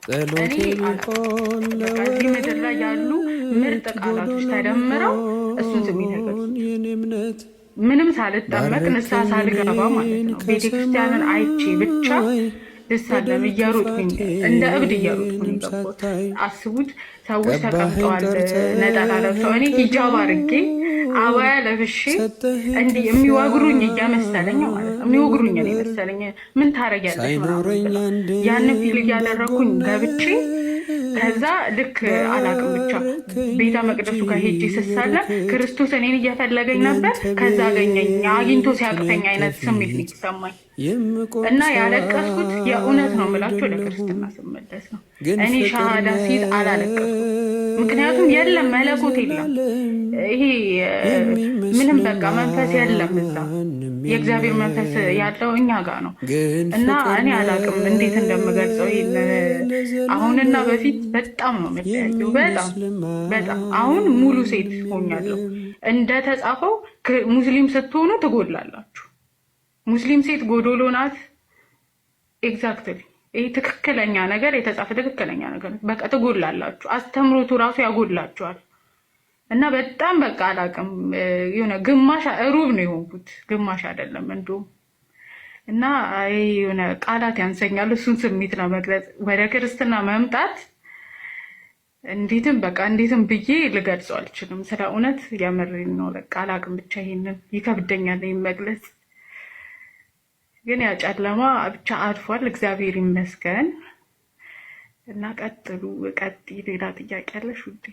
እኔ በዚህ ምድር ላይ ያሉ ምርጥ ቃላቶች ተደምረው እሱን ስሜት አይገልጹ። ምንም ሳልጠመቅ ንስሐ ሳልገባ ማለት ነው። ቤተክርስቲያንን አይቼ ብቻ ልሳለም እየሮጥኩኝ እንደ እብድ እየሮጥኩኝ ገባሁት። አስቡት፣ ሰዎች ተቀምጠዋል ነጠላ ለብሰው፣ እኔ ሂጃብ አድርጌ አባያ ለብሼ እንዲህ የሚወግሩኝ እየመሰለኝ ማለት ነው። የሚወግሩኝ ነው የመሰለኝ። ምን ታረጊያለሽ ምናምን ያንን ፊል እያደረግኩኝ ገብቼ ከዛ ልክ አላቅም ብቻ ቤተ መቅደሱ ጋር ሄጄ ስሳለም ክርስቶስ እኔን እየፈለገኝ ነበር። ከዛ አገኘኝ፣ አግኝቶ ሲያቅተኝ አይነት ስሜት ነው ይሰማኝ እና ያለቀስኩት የእውነት ነው የምላቸው ለክርስትና ስመለስ ነው። እኔ ሻሃዳ ሲል አላለቀስኩም፣ ምክንያቱም የለም መለኮት የለም፣ ይሄ ምንም በቃ መንፈስ የለም እዛ። የእግዚአብሔር መንፈስ ያለው እኛ ጋር ነው እና እኔ አላቅም እንዴት እንደምገልጸው ይሄን አሁንና በፊት በጣም ነው የምለያየው። በጣም አሁን ሙሉ ሴት ሆኛለሁ። እንደተጻፈው ሙስሊም ስትሆኑ ትጎድላላችሁ። ሙስሊም ሴት ጎዶሎ ናት። ኤግዛክትሊ ይሄ ትክክለኛ ነገር የተጻፈ ትክክለኛ ነገር በቃ ትጎድላላችሁ። አስተምሮቱ ራሱ ያጎድላችኋል እና በጣም በቃ አላቅም የሆነ ግማሽ ሩብ ነው የሆንኩት፣ ግማሽ አይደለም እንደውም እና የሆነ ቃላት ያንሰኛል እሱን ስሜት ለመግለጽ። ወደ ክርስትና መምጣት እንዴትም ብዬ ልገልጸው አልችልም። ስለ እውነት የምሬን ነው። በቃ አላቅም ብቻ ይሄንን ይከብደኛል መግለጽ። ግን ያ ጨለማ ብቻ አልፏል፣ እግዚአብሔር ይመስገን። እና ቀጥይ። ሌላ ጥያቄ አለሽ ውዴ?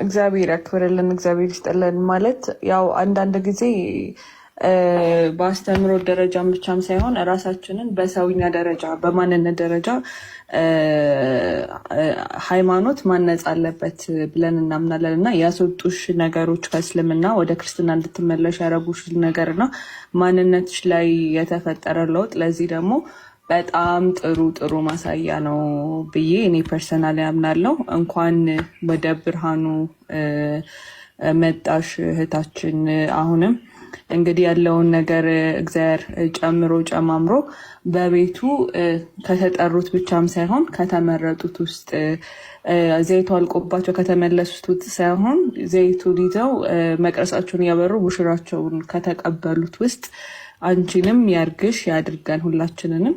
እግዚአብሔር ያክብርልን፣ እግዚአብሔር ይስጥልን። ማለት ያው አንዳንድ ጊዜ በአስተምሮ ደረጃም ብቻም ሳይሆን እራሳችንን በሰውኛ ደረጃ በማንነት ደረጃ ሃይማኖት ማነጽ አለበት ብለን እናምናለን እና ያስወጡሽ ነገሮች ከእስልምና ወደ ክርስትና እንድትመለሽ ያደረጉሽ ነገርና ማንነትሽ ላይ የተፈጠረ ለውጥ ለዚህ ደግሞ በጣም ጥሩ ማሳያ ነው ብዬ እኔ ፐርሰናል ያምናለሁ። እንኳን ወደ ብርሃኑ መጣሽ እህታችን። አሁንም እንግዲህ ያለውን ነገር እግዚአብሔር ጨምሮ ጨማምሮ በቤቱ ከተጠሩት ብቻም ሳይሆን ከተመረጡት ውስጥ ዘይቱ አልቆባቸው ከተመለሱት ሳይሆን ዘይቱን ይዘው መቅረሳቸውን ያበሩ ሙሽራቸውን ከተቀበሉት ውስጥ አንቺንም ያርግሽ ያድርገን ሁላችንንም።